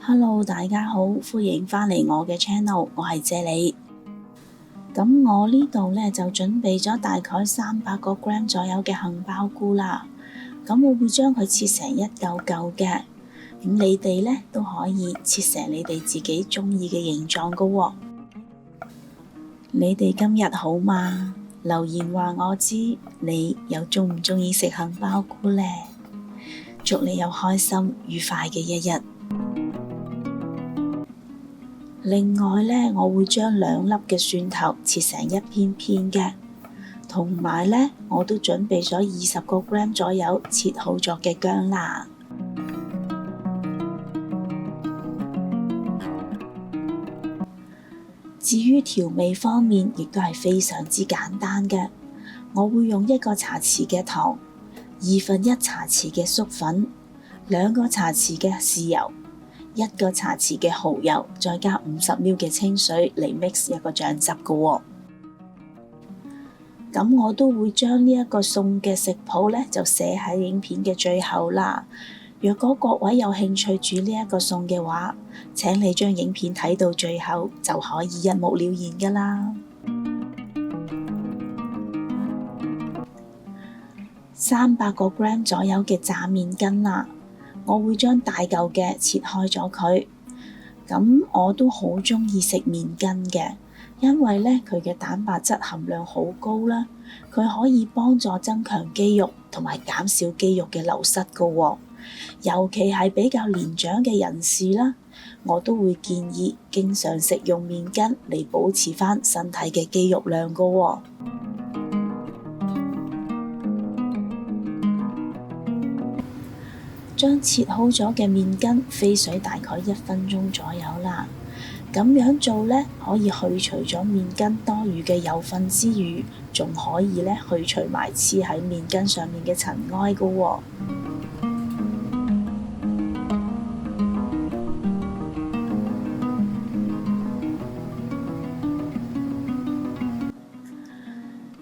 Hello，大家好，歡迎返嚟我嘅 channel，我係謝里。咁我呢度呢，就準備咗大概300個 gram 左右嘅杏鮑菇啦。咁我會將佢切成一嚿嚿嘅。咁你哋呢，都可以切成你哋自己鍾意嘅形狀㗎喎。你哋今日好嗎？留言話我知，你又鍾唔鍾意食杏鮑菇呢？祝你有開心愉快嘅一日。另外呢，我會將2粒嘅蒜頭切成一片片嘅，同埋呢，我都準備咗20個 gram 左右切好咗嘅薑啦。至於調味方面，亦都係非常之簡單嘅。我會用1個茶匙嘅糖、1/2茶匙嘅粟粉、2個茶匙嘅豉油、1個茶匙嘅蠔油，再加50 ml 嘅清水嚟 mix 一個醬汁㗎喎。咁我都會將呢一個餸嘅食譜呢，就寫喺影片嘅最後啦。若果各位有興趣煮呢一個餸嘅話，請你將影片睇到最後，就可以一目了然㗎啦。300個 gram 左右嘅炸麵筋啦，我會將大嚿嘅切開咗佢。咁我都好鍾意食麵筋嘅，因為呢，佢嘅蛋白質含量好高啦，佢可以幫助增強肌肉同埋減少肌肉嘅流失㗎喎。尤其係比較年長嘅人士啦，我都會建議經常食用麵筋嚟保持返身體嘅肌肉量㗎喎。將切好咗嘅麵筋飛水大概1分鐘左右啦。咁樣做呢，可以去除咗麵筋多餘嘅油分之餘，仲可以呢去除埋黐喺麵筋上面嘅塵埃㗎喎。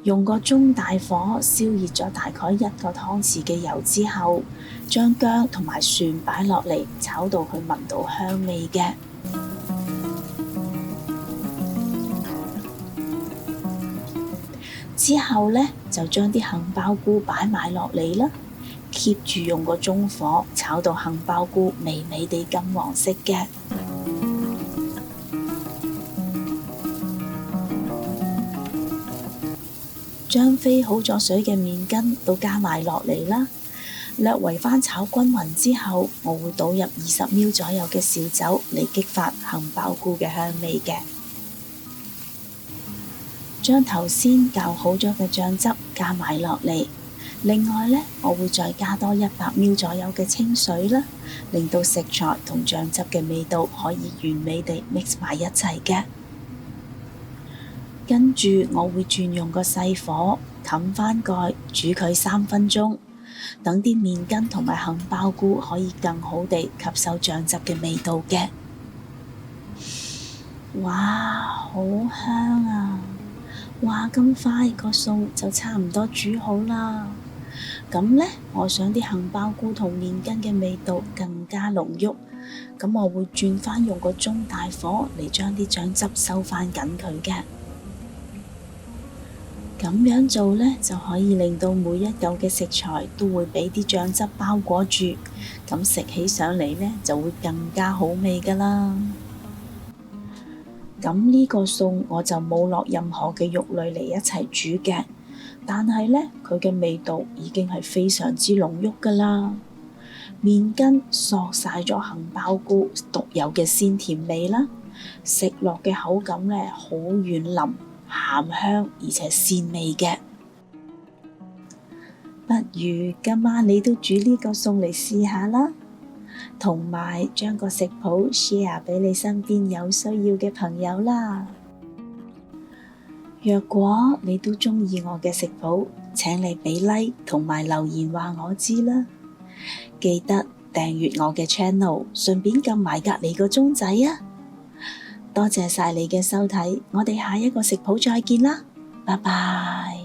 用個中大火燒熱咗大概1個湯匙嘅油之後，將薑同埋蒜擺落嚟炒到佢聞到香味嘅。之後呢，就將啲杏鮑菇擺埋落嚟啦，keep 住用個中火炒到杏鮑菇微微地金黃色嘅。將飛好咗水嘅麵筋都加埋落嚟啦，略為翻炒均勻之後，我會倒入20 ml 左右嘅紹酒嚟激發杏鮑菇嘅香味嘅。將頭先較好咗嘅醬汁加埋落嚟，另外呢，我會再加多100 ml 左右嘅清水啦，令到食材同醬汁嘅味道可以完美地 mix 埋一齊嘅。跟住我會轉用個細火冚返蓋煮佢3分鐘，等啲麵筋同埋杏鮑菇可以更好地吸收醬汁嘅味道嘅。哇，好香啊！哇，咁快個餸就差唔多煮好啦。咁呢，我想啲杏鮑菇同麵筋嘅味道更加濃郁，咁我會轉返用個中大火嚟將啲醬汁收返緊佢嘅。咁樣做呢，就可以令到每一嚿嘅食材都會俾啲醬汁包裹住，咁食起上嚟呢，就會更加好味㗎啦。咁呢個餸我就冇落任何嘅肉類嚟一齊煮嘅，但係呢，佢嘅味道已經係非常之濃郁㗎啦。麵筋索晒咗杏鮑菇獨有嘅鮮甜味啦，食落嘅口感呢，好軟腍、鹹香而且鮮味嘅。不如今晚你都煮呢個餸嚟試下啦，同埋將個食譜 share 俾你身邊有需要嘅朋友啦。若果你都鍾意我嘅食譜，請你俾 like 同埋留言話我知啦。記得訂閱我嘅 channel， 順便撳埋隔離個鐘仔啊！多謝晒你嘅收睇，我哋下一個食譜再見啦，拜拜。